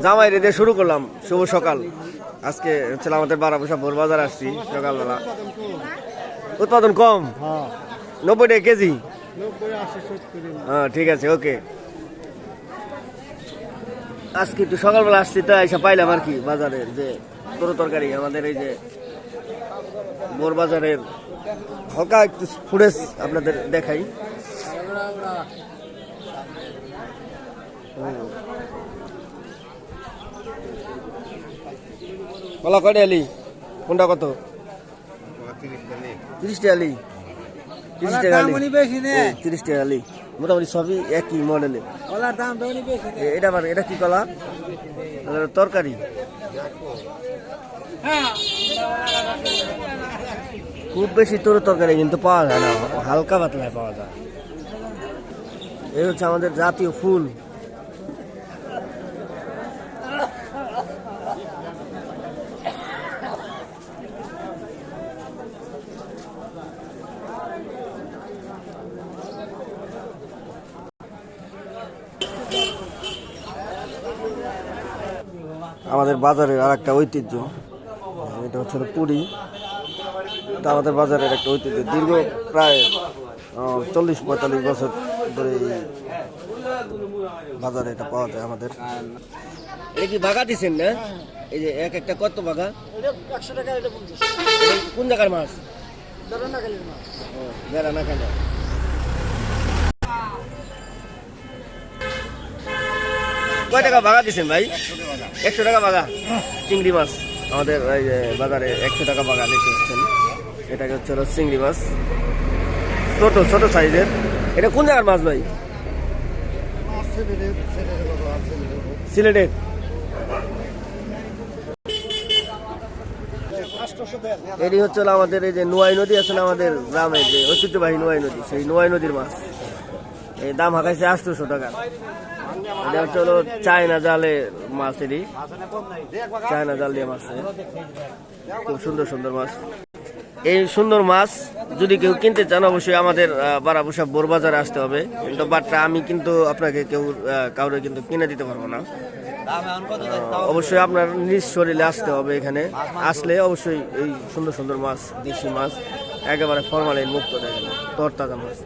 জামাই রেদে শুরু করলাম। শুভ সকাল। আজকে হচ্ছে আমাদের বারাবসা ভোর বাজার আসছি সকালবেলা। উৎপাদন কম, 90 টাকা কেজি। হ্যাঁ ঠিক আছে, ওকে। আজকে একটু সকালবেলা আসছি তো এসে পাইলাম আর কি বাজারের যে তরু তরকারি আমাদের এই যে ভোর বাজারের হালকা একটু ফুটেজ আপনাদের দেখাই। কলা কয়টা আলি? কোনটা কত? 30 টাকা আলি। 30 টাকা আলি, 30 টাকা আলি। মোটামুটি সবই একই মডেলে। এটা আবার এটা কি কলা? তরকারি। খুব বেশি তরু তরকারি কিন্তু পাওয়া যায় না, হালকা পাতলায় পাওয়া যায়। এই হচ্ছে আমাদের জাতীয় ফুল। আমাদের বাজারের আর একটা ঐতিহ্য, এটা হচ্ছে পুরি। এটা আমাদের বাজারের একটা ঐতিহ্য, দীর্ঘ প্রায় 40-45 বছর ধরে এই বাজারে এটা পাওয়া যায় আমাদের। এটা কি বাগা দিচ্ছেন না? এই যে এক একটা কত বাগা? 100 টাকা। এটা 50। কোন জায়গার মাছ? বেড়ানাখালীর মাছ। বেড়ানাখালী। কয় টাকা বাগা দিচ্ছেন ভাই? 100 টাকা বাগা চিংড়ি মাছ আমাদের এই যে বাজারে 100 টাকা বাগা দেখতে পাচ্ছেন। এটাকে হচ্ছে চিংড়ি মাছ, ছোট ছোট সাইজের। এটা কোন জায়গার মাছ ভাই? সিলেটের। এটি হচ্ছে আমাদের এই যে নোয়াই নদী আছে না আমাদের গ্রামে, যে ঐতিহ্যবাহী নোয়াই নদী, সেই নোয়াই নদীর মাছ। এই দাম হাঁকাইছে 800 টাকা। এটা হচ্ছে হলো চায়না জালে মাছ, এটি চায়না জাল দিয়ে মাছ। খুব সুন্দর সুন্দর মাছ। এই সুন্দর মাছ যদি কেউ কিনতে চান অবশ্যই আমাদের বারাবসা ভোর বাজারে আসতে হবে। কিন্তু বাটটা আমি কিন্তু আপনাকে কাউরে কিন্তু কিনে দিতে পারবো না। অবশ্যই আপনার নিজ শরীরে আসতে হবে। এখানে আসলে অবশ্যই এই সুন্দর সুন্দর মাছ, দেশি মাছ, একেবারে ফরমালিন মুক্ত দেখেন, তরতাজা মাছ।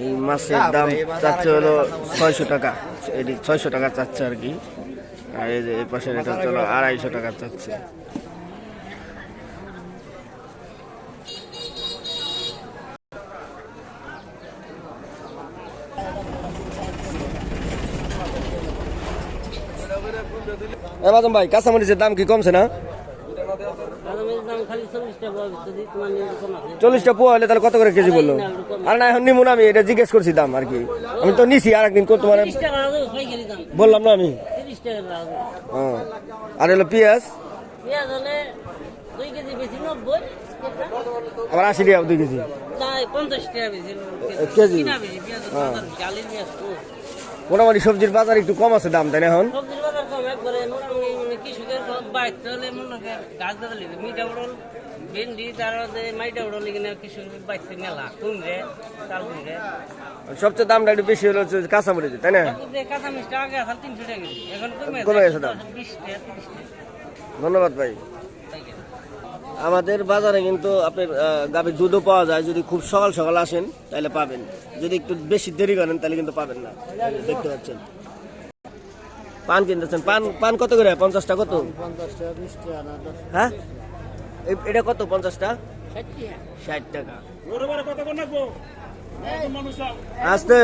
এই মাছের দাম চাচ্ছে হলো 600 টাকা। এটি 600 টাকা চাচ্ছে আর কি। আর এই যে এই পাশের এটা হলো 250 টাকা চাচ্ছে। এমাজন ভাই, কাঁচামরিচের দাম কি কমছে না? 40টা পোয়া হলে তাহলে কত করে কেজি বললো? আর না এখন নিমুন, আমি এটা জিজ্ঞেস করছি দাম আর কি। আমি তো নিছি আর একদিন তোমার বললাম না আমি। আর হলো পেঁয়াজ আবার 80 টাকা 2 কেজি কেজি। মোটামুটি সবজির বাজার একটু কম আছে দাম, তাই না? এখন সবচেয়ে দামটা একটু বেশি হলো কাঁচামরিচ, তাই না? কমে গেছে দাম। ধন্যবাদ ভাই। আমাদের বাজারে কিন্তু আপনার গাভীর দুধও পাওয়া যায়। যদি খুব সকাল সকাল আসেন তাহলে পাবেন, যদি একটু বেশি দেরি করেন তাহলে কিন্তু পাবেন না। দেখতে পাচ্ছেন পান কিনতেছেন। পান কত করে? 50টা কত? 50 টাকা, 20 টাকা। হ্যাঁ এটা কত? 50টা 60 টাকা। আসতে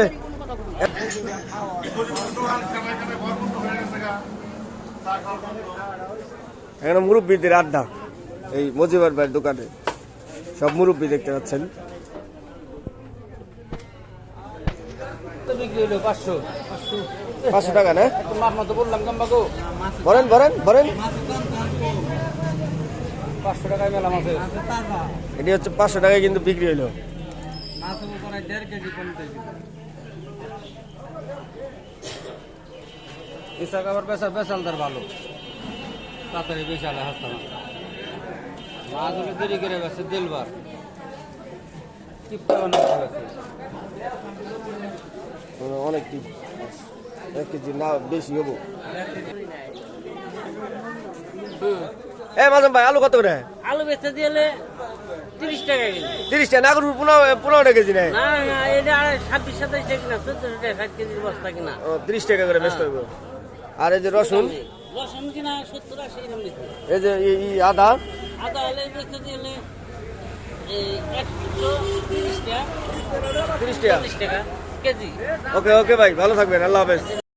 এখানে মুরব্বীদের আড্ডা, এই মজিবার ভাইয়ের দোকানে সব মুরব্বী দেখতে পাচ্ছেন। বিক্রি হলো 500 টাকা না? ভরেন ভরেন ভরেন। 500 টাকায় মেলা মাছ। এটি হচ্ছে 500 টাকায় কিন্তু বিক্রি হইলো। ইসা খাবার বেচালদার ভালো, তাড়াতাড়ি বেচালে হাসতে মাছ হলে দেরি করে গেছে দিলবার কি বানাতে গেছে অনেক এক কেজি না বেশি হবো। এ মাঝে ভাই আলু কত করে? আলু বেচতে দিলে 30 টাকা কেজি। 30 টাকা না করবো 15 কেজি নেয়। না না এটা 26-27 টাকা কিনা 14 টাকা 60 কেজির বস্তা কিনা। 30 টাকা করে বেচতে হবে। আর এই যে রসুন রসুন কিনা 70-80 এরকম নিতে। এই যে আদা আদা হলে বেচতে দিলে এই 130 টাকা 30 টাকা। 40 টাকা কেজি। ওকে ওকে ভাই ভালো থাকবেন, আল্লাহ হাফেজ।